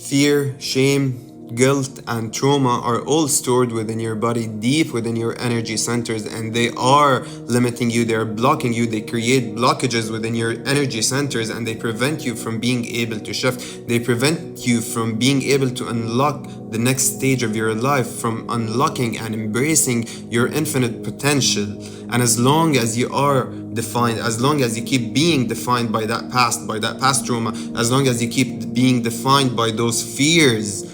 Fear, shame, guilt, and trauma are all stored within your body, deep within your energy centers, and they are limiting you, they are blocking you, they create blockages within your energy centers, and they prevent you from being able to shift. They prevent you from being able to unlock the next stage of your life, from unlocking and embracing your infinite potential. And as long as you are defined, as long as you keep being defined by that past trauma, as long as you keep being defined by those fears,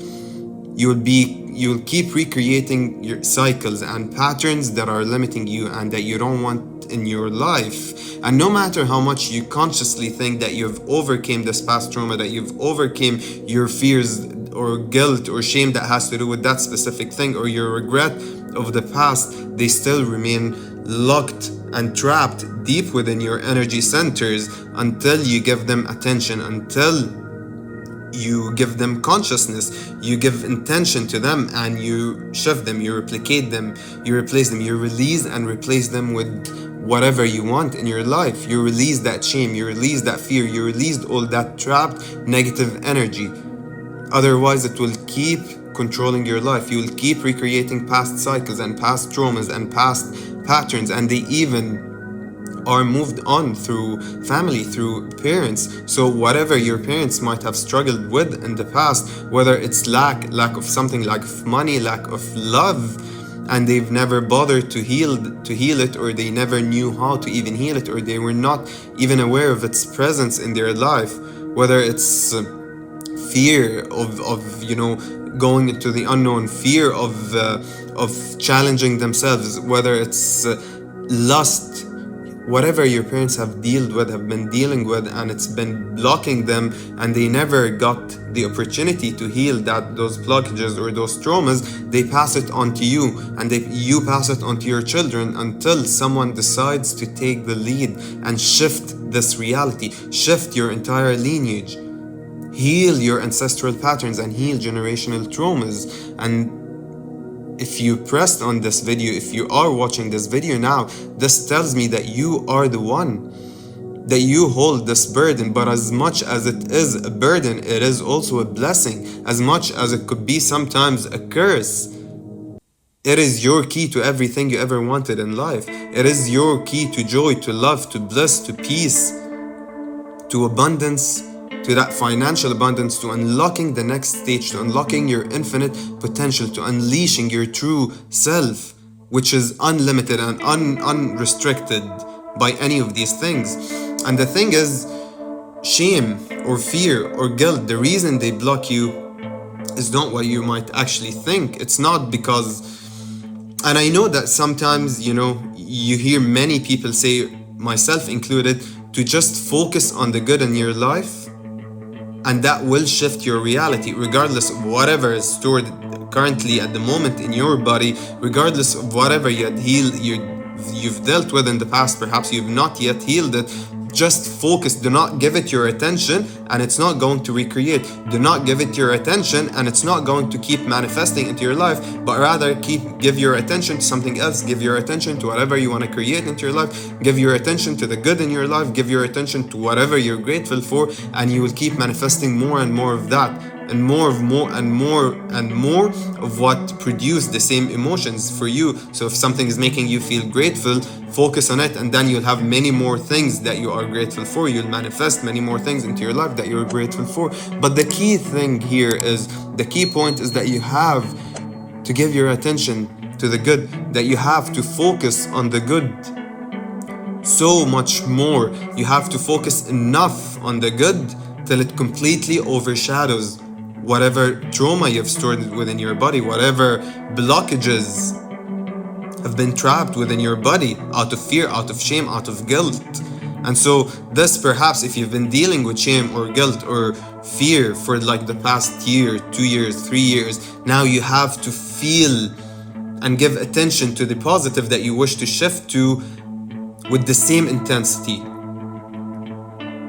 you'll keep recreating your cycles and patterns that are limiting you and that you don't want in your life. And no matter how much you consciously think that you've overcame this past trauma, that you've overcame your fears or guilt or shame that has to do with that specific thing, or your regret of the past, they still remain locked and trapped deep within your energy centers until you give them attention, until you give them consciousness, you give intention to them, and you shift them, you replicate them, you replace them, you release and replace them with whatever you want in your life. You release that shame, you release that fear, you release all that trapped negative energy. Otherwise, it will keep controlling your life. You will keep recreating past cycles and past traumas and past patterns, and they even are moved on through family, through parents. So whatever your parents might have struggled with in the past, whether it's lack of something, lack of money, lack of love, and they've never bothered to heal it, or they never knew how to even heal it, or they were not even aware of its presence in their life, whether it's fear of going into the unknown, fear of challenging themselves, whether it's lust, whatever your parents have been dealing with, and it's been blocking them, and they never got the opportunity to heal those blockages or those traumas, they pass it on to you, and you pass it on to your children, until someone decides to take the lead and shift this reality, shift your entire lineage, heal your ancestral patterns, and heal generational traumas. And if you pressed on this video, if you are watching this video now, this tells me that you are the one, that you hold this burden. But as much as it is a burden, it is also a blessing. As much as it could be sometimes a curse, it is your key to everything you ever wanted in life. It is your key to joy, to love, to bliss, to peace, to abundance, to that financial abundance, to unlocking the next stage, to unlocking your infinite potential, to unleashing your true self, which is unlimited and unrestricted by any of these things. And the thing is, shame or fear or guilt, the reason they block you is not what you might actually think. It's not because, and I know that sometimes, you hear many people say, myself included, to just focus on the good in your life, and that will shift your reality, regardless of whatever is stored currently at the moment in your body, regardless of whatever you've dealt with in the past. Perhaps you've not yet healed it. Just focus. Do not give it your attention, and it's not going to recreate. Do not give it your attention, and it's not going to keep manifesting into your life, but rather give your attention to something else. Give your attention to whatever you want to create into your life. Give your attention to the good in your life. Give your attention to whatever you're grateful for, and you will keep manifesting more and more of that, and more of what produce the same emotions for you. So if something is making you feel grateful, focus on it, and then you'll have many more things that you are grateful for. You'll manifest many more things into your life that you're grateful for. But the key thing here is, the key point is that you have to give your attention to the good, that you have to focus on the good so much more. You have to focus enough on the good till it completely overshadows whatever trauma you've stored within your body, whatever blockages have been trapped within your body out of fear, out of shame, out of guilt. And so this, perhaps if you've been dealing with shame or guilt or fear for like the past year, 2 years, 3 years, now you have to feel and give attention to the positive that you wish to shift to with the same intensity,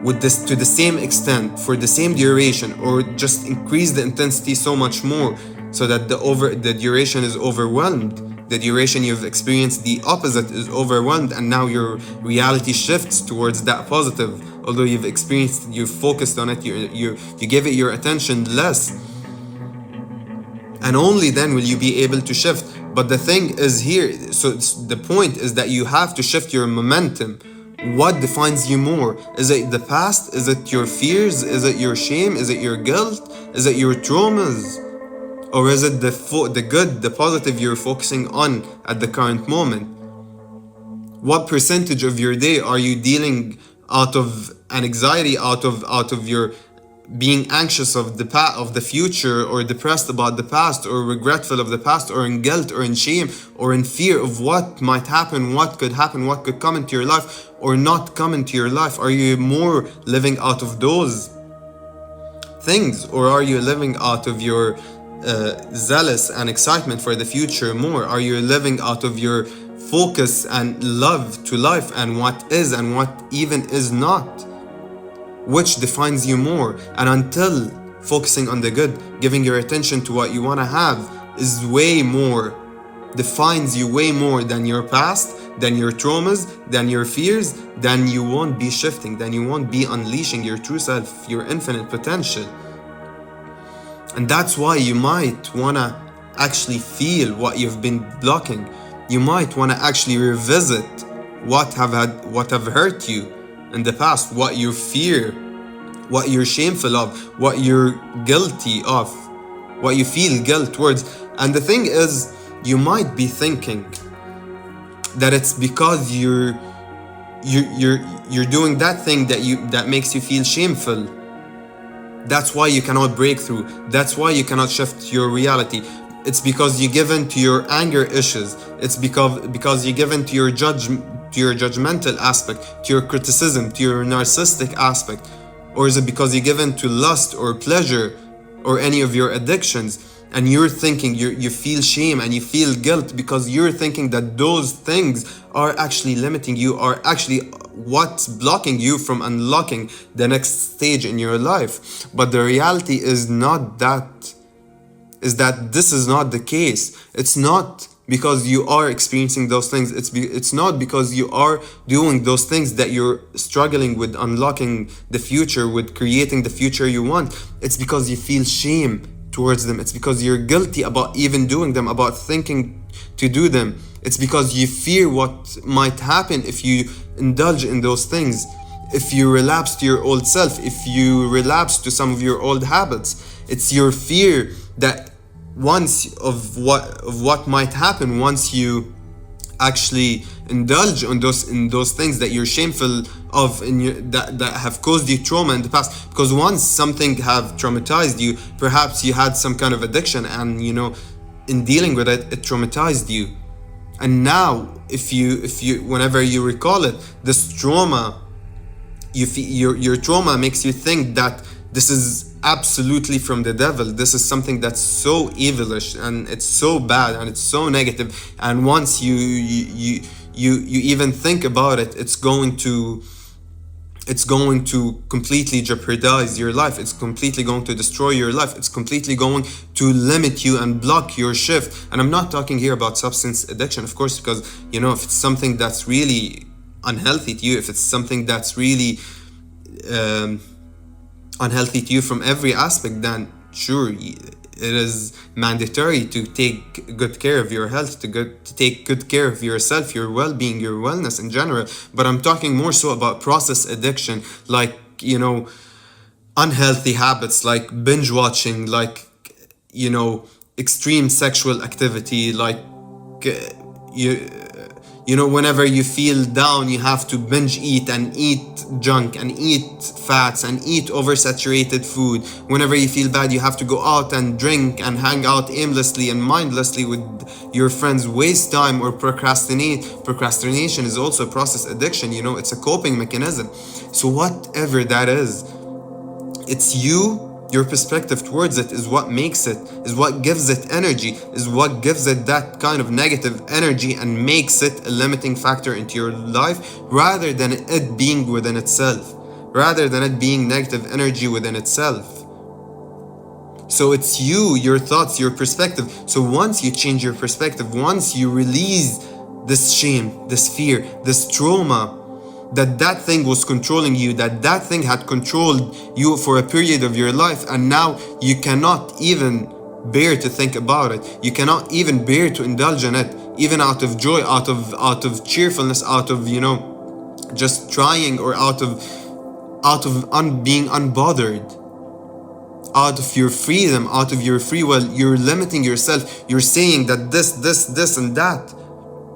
to the same extent, for the same duration, or just increase the intensity so much more, so that the duration is overwhelmed. The duration you've experienced, the opposite, is overwhelmed, and now your reality shifts towards that positive. Although you've focused on it, you gave it your attention less, and only then will you be able to shift. But the thing is here, so the point is that you have to shift your momentum. What defines you more? Is it the past? Is it your fears? Is it your shame? Is it your guilt? Is it your traumas? Or is it the good, the positive you're focusing on at the current moment? What percentage of your day are you dealing out of an anxiety, out of your being anxious of the future, or depressed about the past, or regretful of the past, or in guilt, or in shame, or in fear of what might happen, what could happen, what could come into your life or not come into your life? Are you more living out of those things, or are you living out of your zealous and excitement for the future more? Are you living out of your focus and love to life and what is and what even is not? Which defines you more? And until focusing on the good, giving your attention to what you want to have is way more, defines you way more than your past, than your traumas, than your fears, then you won't be shifting, then you won't be unleashing your true self, your infinite potential. And that's why you might want to actually feel what you've been blocking. You might want to actually revisit what have hurt you in the past, what you fear, what you're shameful of, what you're guilty of, what you feel guilt towards. And the thing is, you might be thinking that it's because you're doing that thing that makes you feel shameful. That's why you cannot break through. That's why you cannot shift your reality. It's because you give in to your anger issues. It's because you give in to your judgmental aspect, to your criticism, to your narcissistic aspect. Or is it because you give in to lust or pleasure or any of your addictions, and you're thinking you feel shame and you feel guilt because you're thinking that those things are actually limiting you, are actually what's blocking you from unlocking the next stage in your life. But the reality is not that, is that this is not the case. It's not because you are experiencing those things. It's not because you are doing those things that you're struggling with unlocking the future, with creating the future you want. It's because you feel shame towards them. It's because you're guilty about even doing them, about thinking to do them. It's because you fear what might happen if you indulge in those things, if you relapse to your old self, if you relapse to some of your old habits. It's your fear that of what might happen once you actually indulge in those things that you're shameful of, that have caused you trauma in the past. Because once something have traumatized you, perhaps you had some kind of addiction, and in dealing with it traumatized you. And now if you whenever you recall it, this trauma, your trauma makes you think that this is absolutely from the devil. This is something that's so evilish, and it's so bad, and it's so negative. And once you even think about it, it's going to completely jeopardize your life. It's completely going to destroy your life. It's completely going to limit you and block your shift. And I'm not talking here about substance addiction, of course, because if it's something that's really unhealthy to you, if it's something that's really unhealthy to you from every aspect, then sure, it is mandatory to take good care of your health, to take good care of yourself, your well-being, your wellness in general. But I'm talking more so about process addiction, like unhealthy habits, like binge watching, like extreme sexual activity, like whenever you feel down, you have to binge eat and eat junk and eat fats and eat oversaturated food. Whenever you feel bad, you have to go out and drink and hang out aimlessly and mindlessly with your friends, waste time or procrastinate. Procrastination is also a process addiction. It's a coping mechanism. So whatever that is, it's you. Your perspective towards it is what makes it, is what gives it energy, is what gives it that kind of negative energy and makes it a limiting factor into your life, rather than it being within itself, rather than it being negative energy within itself. So it's you, your thoughts, your perspective. So once you change your perspective, once you release this shame, this fear, this trauma, that thing was controlling you, that thing had controlled you for a period of your life, and now you cannot even bear to think about it. You cannot even bear to indulge in it, even out of joy, out of cheerfulness, out of, just trying, or out of being unbothered, out of your freedom, out of your free will. You're limiting yourself. You're saying that this and that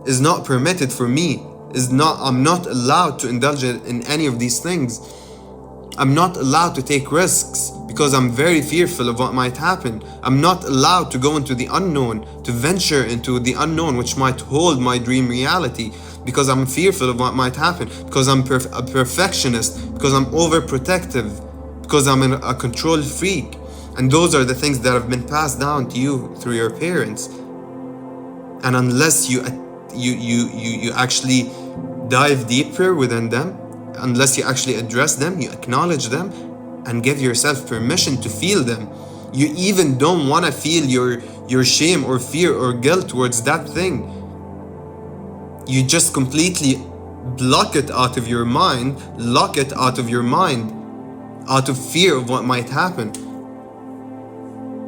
is not permitted for me, I'm not allowed to indulge in any of these things. I'm not allowed to take risks because I'm very fearful of what might happen. I'm not allowed to go into the unknown, to venture into the unknown, which might hold my dream reality, because I'm fearful of what might happen, because I'm a perfectionist, because I'm overprotective, because I'm a control freak. And those are the things that have been passed down to you through your parents. And unless you actually dive deeper within them, unless you actually address them, you acknowledge them, and give yourself permission to feel them. You even don't want to feel your shame or fear or guilt towards that thing. You just completely block it out of your mind, lock it out of your mind, out of fear of what might happen.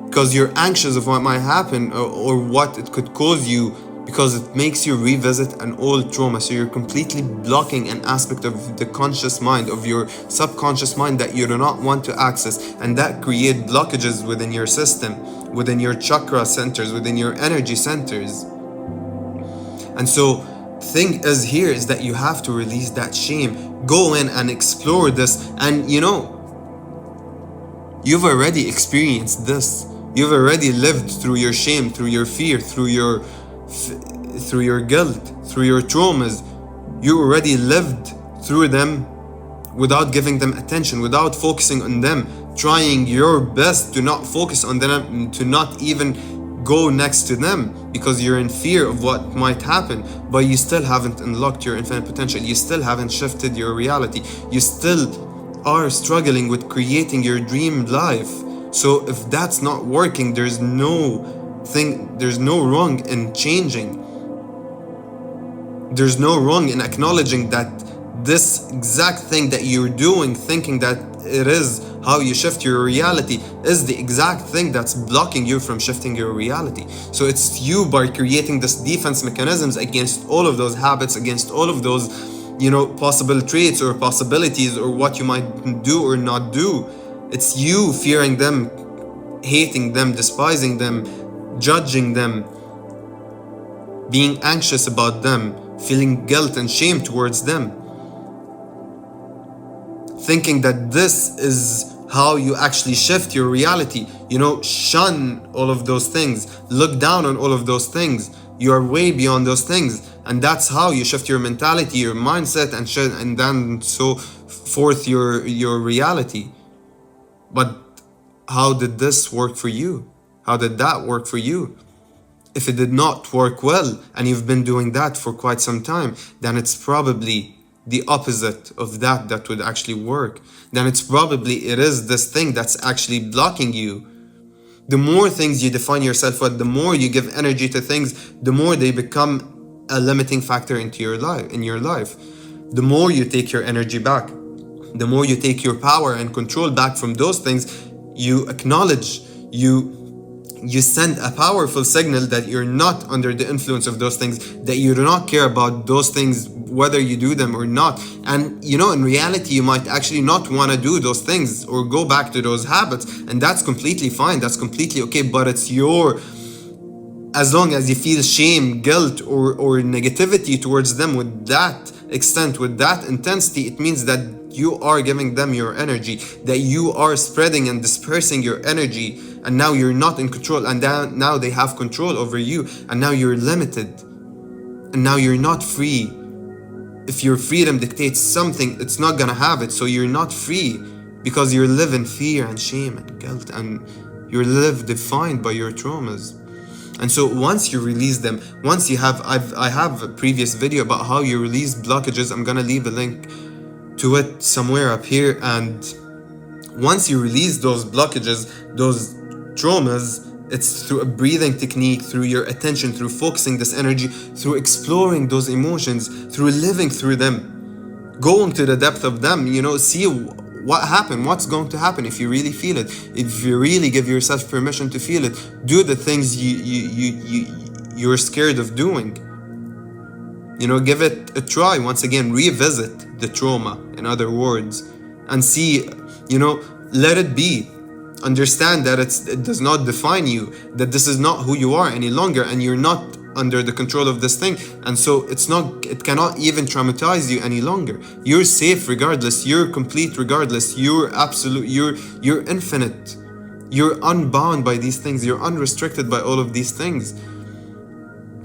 Because you're anxious of what might happen, or what it could cause you, because it makes you revisit an old trauma. So you're completely blocking an aspect of the conscious mind, of your subconscious mind, that you do not want to access, and that create blockages within your system, within your chakra centers, within your energy centers. And so thing is here is that you have to release that shame. Go in and explore this, and you've already experienced this. You've already lived through your shame, through your fear, through your guilt, through your traumas. You already lived through them without giving them attention, without focusing on them, trying your best to not focus on them, to not even go next to them, because you're in fear of what might happen. But you still haven't unlocked your infinite potential. You still haven't shifted your reality. You still are struggling with creating your dream life. So if that's not working, there's no wrong in changing. There's no wrong in acknowledging that this exact thing that you're doing, thinking that it is how you shift your reality, is the exact thing that's blocking you from shifting your reality. So it's you, by creating this defense mechanisms against all of those habits, against all of those possible traits or possibilities, or what you might do or not do. It's you fearing them, hating them, despising them, judging them, being anxious about them, feeling guilt and shame towards them, thinking that this is how you actually shift your reality. Shun all of those things, look down on all of those things. You are way beyond those things, and that's how you shift your mentality, your mindset, and then so forth your reality. But how did this work for you? How did that work for you? If it did not work well, and you've been doing that for quite some time, then it's probably the opposite of that would actually work. Then it is this thing that's actually blocking you. The more things you define yourself with, the more you give energy to things, the more they become a limiting factor in your life. The more you take your energy back, the more you take your power and control back from those things, you acknowledge, you send a powerful signal that you're not under the influence of those things, that you do not care about those things, whether you do them or not. And in reality, you might actually not want to do those things or go back to those habits, and that's completely fine, that's completely okay. But it's as long as you feel shame, guilt, or negativity towards them with that extent, with that intensity, it means that you are giving them your energy, that you are spreading and dispersing your energy, and now you're not in control, and now they have control over you, and now you're limited, and now you're not free. If your freedom dictates something, it's not gonna have it, so you're not free, because you live in fear and shame and guilt, and you live defined by your traumas. And so once you release them, once you have, I have a previous video about how you release blockages. I'm gonna leave a link to it somewhere up here. And once you release those blockages, those traumas, it's through a breathing technique, through your attention, through focusing this energy, through exploring those emotions, through living through them, going to the depth of them, see what happened, what's going to happen if you really feel it, if you really give yourself permission to feel it. Do the things you're scared of doing. Give it a try. Once again, revisit the trauma, in other words, and see, let it be. Understand that it does not define you, that this is not who you are any longer, and you're not under the control of this thing. And so it cannot even traumatize you any longer. You're safe regardless, you're complete regardless, you're absolute, you're infinite, you're unbound by these things, you're unrestricted by all of these things.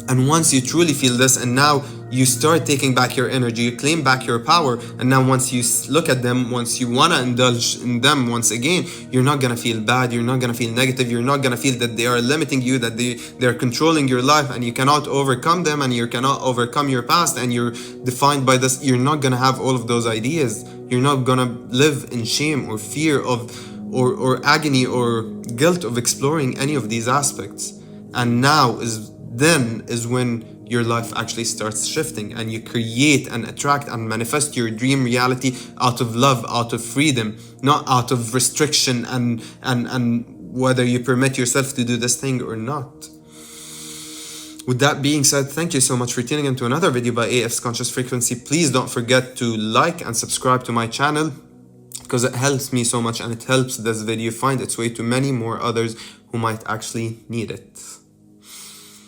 And once you truly feel this, and now you start taking back your energy, you claim back your power, and now once you look at them, once you want to indulge in them once again, you're not going to feel bad, you're not going to feel negative, you're not going to feel that they are limiting you, that they're controlling your life, and you cannot overcome them, and you cannot overcome your past, and you're defined by this. You're not going to have all of those ideas. You're not going to live in shame or fear of or agony or guilt of exploring any of these aspects. And now is when your life actually starts shifting, and you create and attract and manifest your dream reality out of love, out of freedom, not out of restriction and whether you permit yourself to do this thing or not. With that being said, thank you so much for tuning into another video by AF's Conscious Frequency. Please don't forget to like and subscribe to my channel, because it helps me so much, and it helps this video find its way to many more others who might actually need it.